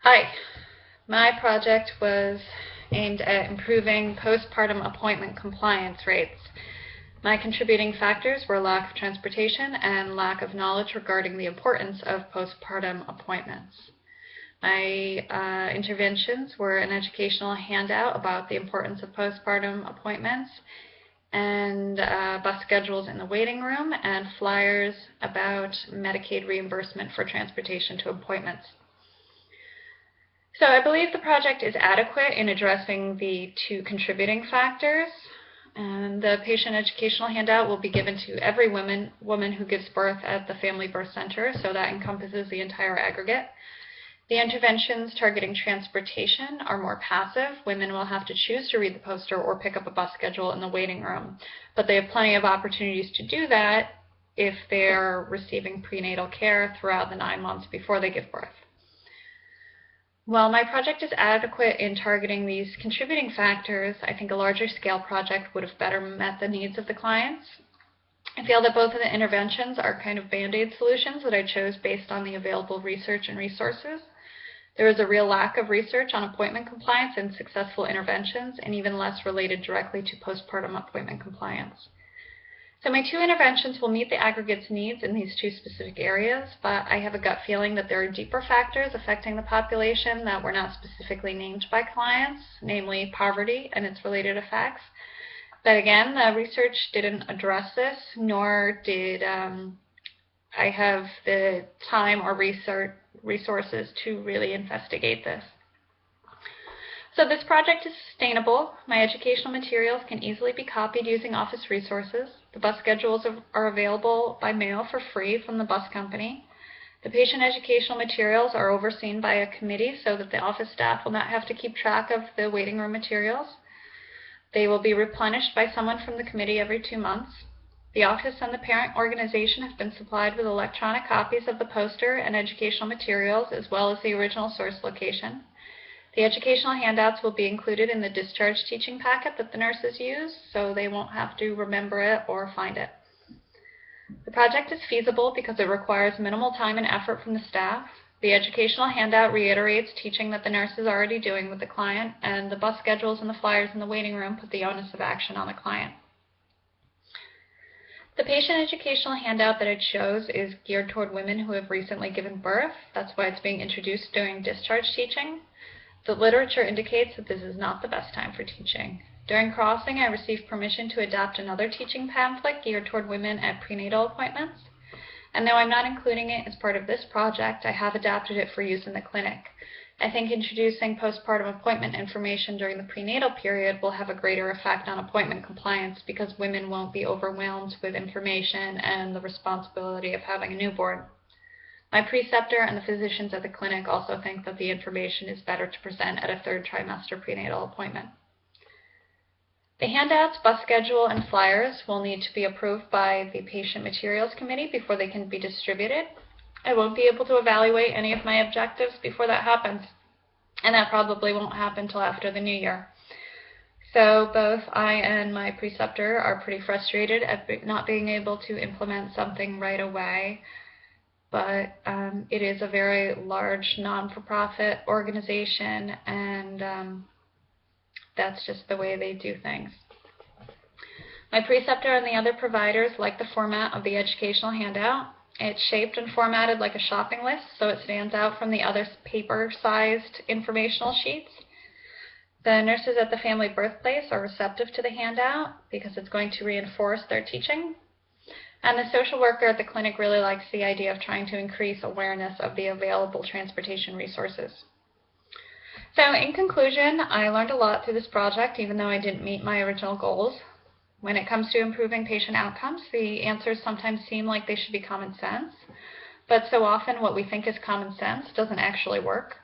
Hi, my project was aimed at improving postpartum appointment compliance rates. My contributing factors were lack of transportation and lack of knowledge regarding the importance of postpartum appointments. My interventions were an educational handout about the importance of postpartum appointments and bus schedules in the waiting room and flyers about Medicaid reimbursement for transportation to appointments. So I believe the project is adequate in addressing the two contributing factors. And the patient educational handout will be given to every woman who gives birth at the Family Birth Center, so that encompasses the entire aggregate. The interventions targeting transportation are more passive. Women will have to choose to read the poster or pick up a bus schedule in the waiting room, but they have plenty of opportunities to do that if they're receiving prenatal care throughout the 9 months before they give birth. While my project is adequate in targeting these contributing factors, I think a larger scale project would have better met the needs of the clients. I feel that both of the interventions are kind of band-aid solutions that I chose based on the available research and resources. There is a real lack of research on appointment compliance and successful interventions, and even less related directly to postpartum appointment compliance. So my two interventions will meet the aggregate's needs in these two specific areas, but I have a gut feeling that there are deeper factors affecting the population that were not specifically named by clients, namely poverty and its related effects. But again, the research didn't address this, nor did I have the time or resources to really investigate this. So this project is sustainable. My educational materials can easily be copied using office resources. The bus schedules are available by mail for free from the bus company. The patient educational materials are overseen by a committee so that the office staff will not have to keep track of the waiting room materials. They will be replenished by someone from the committee every 2 months. The office and the parent organization have been supplied with electronic copies of the poster and educational materials, as well as the original source location. The educational handouts will be included in the discharge teaching packet that the nurses use, so they won't have to remember it or find it. The project is feasible because it requires minimal time and effort from the staff. The educational handout reiterates teaching that the nurse is already doing with the client, and the bus schedules and the flyers in the waiting room put the onus of action on the client. The patient educational handout that I chose is geared toward women who have recently given birth. That's why it's being introduced during discharge teaching. The literature indicates that this is not the best time for teaching. During crossing, I received permission to adopt another teaching pamphlet geared toward women at prenatal appointments. And though I'm not including it as part of this project, I have adapted it for use in the clinic. I think introducing postpartum appointment information during the prenatal period will have a greater effect on appointment compliance because women won't be overwhelmed with information and the responsibility of having a newborn. My preceptor and the physicians at the clinic also think that the information is better to present at a 3rd trimester prenatal appointment. The handouts, bus schedule, and flyers will need to be approved by the Patient Materials Committee before they can be distributed. I won't be able to evaluate any of my objectives before that happens, and that probably won't happen until after the new year. So both I and my preceptor are pretty frustrated at not being able to implement something right away. But it is a very large non-for-profit organization, and that's just the way they do things. My preceptor and the other providers like the format of the educational handout. It's shaped and formatted like a shopping list, so it stands out from the other paper-sized informational sheets. The nurses at the family birthplace are receptive to the handout because it's going to reinforce their teaching. And the social worker at the clinic really likes the idea of trying to increase awareness of the available transportation resources. So in conclusion, I learned a lot through this project, even though I didn't meet my original goals. When it comes to improving patient outcomes, the answers sometimes seem like they should be common sense, but so often what we think is common sense doesn't actually work.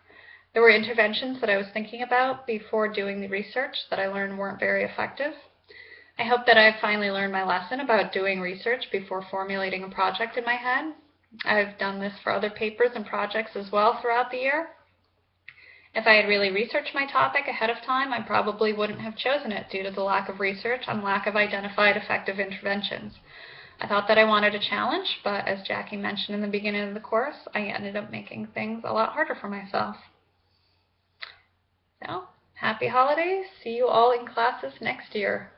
There were interventions that I was thinking about before doing the research that I learned weren't very effective. I hope that I've finally learned my lesson about doing research before formulating a project in my head. I've done this for other papers and projects as well throughout the year. If I had really researched my topic ahead of time, I probably wouldn't have chosen it due to the lack of research and lack of identified effective interventions. I thought that I wanted a challenge, but as Jackie mentioned in the beginning of the course, I ended up making things a lot harder for myself. happy holidays. See you all in classes next year.